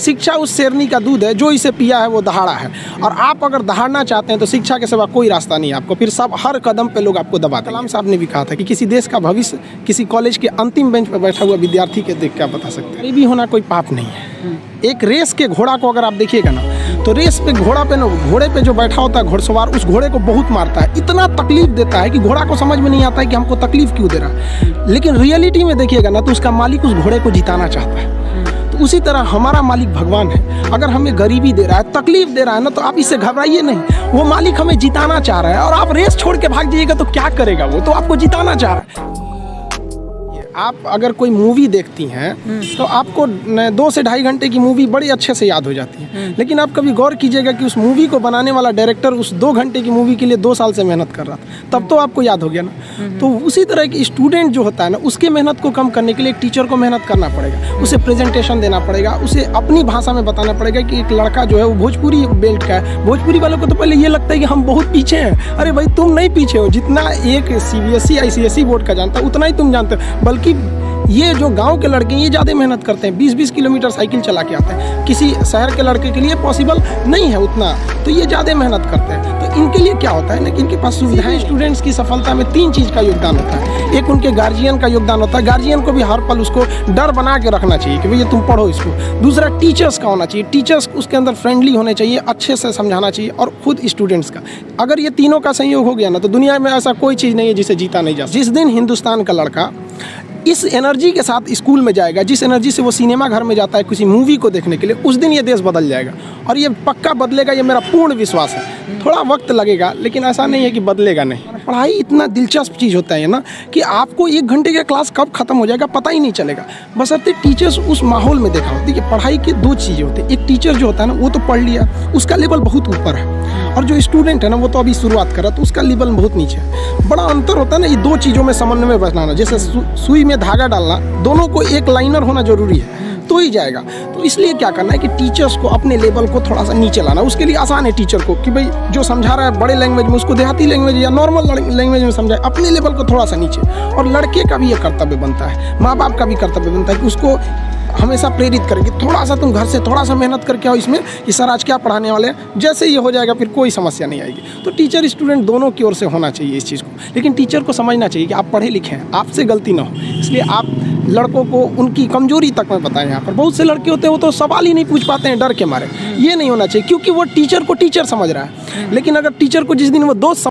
शिक्षा उस शेरनी का दूध है, जो इसे पिया है वो दहाड़ा है। और आप अगर दहाड़ना चाहते हैं तो शिक्षा के सिवा कोई रास्ता नहीं है आपको, फिर सब हर कदम पे लोग आपको दबाते हैं। कलाम साहब ने भी कहा था कि किसी देश का भविष्य किसी कॉलेज के अंतिम बेंच पर बैठा हुआ विद्यार्थी के देख क्या बता सकते हैं। गरीबी होना कोई पाप नहीं है। एक रेस के घोड़ा को अगर आप देखिएगा ना, तो रेस पे घोड़े पे जो बैठा होता है घुड़सवार, उस घोड़े को बहुत मारता है, इतना तकलीफ देता है कि घोड़ा को समझ में नहीं आता है कि हमको तकलीफ क्यों दे रहा है। लेकिन रियलिटी में देखिएगा ना, तो उसका मालिक उस घोड़े को जिताना चाहता है। तो उसी तरह हमारा मालिक भगवान है। अगर हमें गरीबी दे रहा है, तकलीफ दे रहा है ना, तो आप इससे घबराइए नहीं। वो मालिक हमें जिताना चाह रहा है, और आप रेस छोड़ के भाग जाइएगा तो क्या करेगा वो? तो आपको जिताना चाह रहा है। आप अगर कोई मूवी देखती हैं तो आपको 2 से ढाई घंटे की मूवी बड़ी अच्छे से याद हो जाती है। लेकिन आप कभी गौर कीजिएगा कि उस मूवी को बनाने वाला डायरेक्टर उस 2 घंटे की मूवी के लिए 2 साल से मेहनत कर रहा था, तब तो आपको याद हो गया ना। तो उसी तरह की स्टूडेंट जो होता है ना, उसके मेहनत को कम करने के लिए एक टीचर को मेहनत करना पड़ेगा, उसे प्रेजेंटेशन देना पड़ेगा, उसे अपनी भाषा में बताना पड़ेगा कि एक लड़का जो है वो भोजपुरी बेल्ट का है। भोजपुरी वालों को तो पहले ये लगता है कि हम बहुत पीछे हैं। अरे भाई, तुम नहीं पीछे हो। जितना एक CBSE ICSE बोर्ड का जानता है उतना ही तुम जानते हो। बल्कि ये जो गांव के लड़के ये ज़्यादा मेहनत करते हैं, 20-20 किलोमीटर साइकिल चला के आते हैं। किसी शहर के लड़के के लिए पॉसिबल नहीं है उतना, तो ये ज़्यादा मेहनत करते हैं। तो इनके लिए क्या होता है ना, कि इनके पास सुविधाएं। स्टूडेंट्स की सफलता में 3 चीज़ का योगदान होता है। एक उनके गार्जियन का योगदान होता है, गार्जियन को भी हर पल उसको डर बना के रखना चाहिए कि भैया तुम पढ़ो इसको। दूसरा टीचर्स का होना चाहिए, टीचर्स उसके अंदर फ्रेंडली होने चाहिए, अच्छे से समझाना चाहिए, और खुद स्टूडेंट्स का। अगर ये तीनों का संयोग हो गया ना, तो दुनिया में ऐसा कोई चीज़ नहीं है जिसे जीता नहीं जा सकता। जिस दिन हिंदुस्तान का लड़का इस एनर्जी के साथ स्कूल में जाएगा, जिस एनर्जी से वो सिनेमा घर में जाता है किसी मूवी को देखने के लिए, उस दिन ये देश बदल जाएगा। और ये पक्का बदलेगा, ये मेरा पूर्ण विश्वास है। थोड़ा वक्त लगेगा, लेकिन ऐसा नहीं है कि बदलेगा नहीं। पढ़ाई इतना दिलचस्प चीज़ होता है ना, कि आपको 1 घंटे का क्लास कब खत्म हो जाएगा पता ही नहीं चलेगा, बशर्ते टीचर्स उस माहौल में देखा होती है। पढ़ाई की 2 चीज़ें होती है। एक टीचर जो होता है ना, वो तो पढ़ लिया, उसका लेवल बहुत ऊपर है, और जो स्टूडेंट है ना, वो तो अभी शुरुआत कर रहा है, तो उसका लेवल बहुत नीचे है। बड़ा अंतर होता है ना ये 2 चीज़ों में समन्वय बनाना। जैसे सुई में धागा डालना, दोनों को एक लाइनर होना जरूरी है, तो ही जाएगा। तो इसलिए क्या करना है कि टीचर्स को अपने लेवल को थोड़ा सा नीचे लाना। उसके लिए आसान है टीचर को कि भाई जो समझा रहा है बड़े लैंग्वेज में, उसको देहाती लैंग्वेज या नॉर्मल लैंग्वेज में समझाए, अपने लेवल को थोड़ा सा नीचे। और लड़के का भी ये कर्तव्य बनता है, माँ बाप का भी कर्तव्य बनता है कि उसको हमेशा प्रेरित करेंगे, थोड़ा सा तुम घर से थोड़ा सा मेहनत करके आओ इसमें कि सर आज क्या पढ़ाने वाले हैं। जैसे ये हो जाएगा फिर कोई समस्या नहीं आएगी। तो टीचर स्टूडेंट दोनों की ओर से होना चाहिए इस चीज़ को। लेकिन टीचर को समझना चाहिए कि आप पढ़े लिखे हैं, आपसे गलती ना हो। इसलिए आप लड़कों को उनकी कमजोरी तक में बताएं। यहाँ पर बहुत से लड़के होते हैं वो तो सवाल ही नहीं पूछ पाते हैं डर के मारे। ये नहीं होना चाहिए, क्योंकि वो टीचर को टीचर समझ रहा है। लेकिन अगर टीचर को जिस दिन वो दोस्त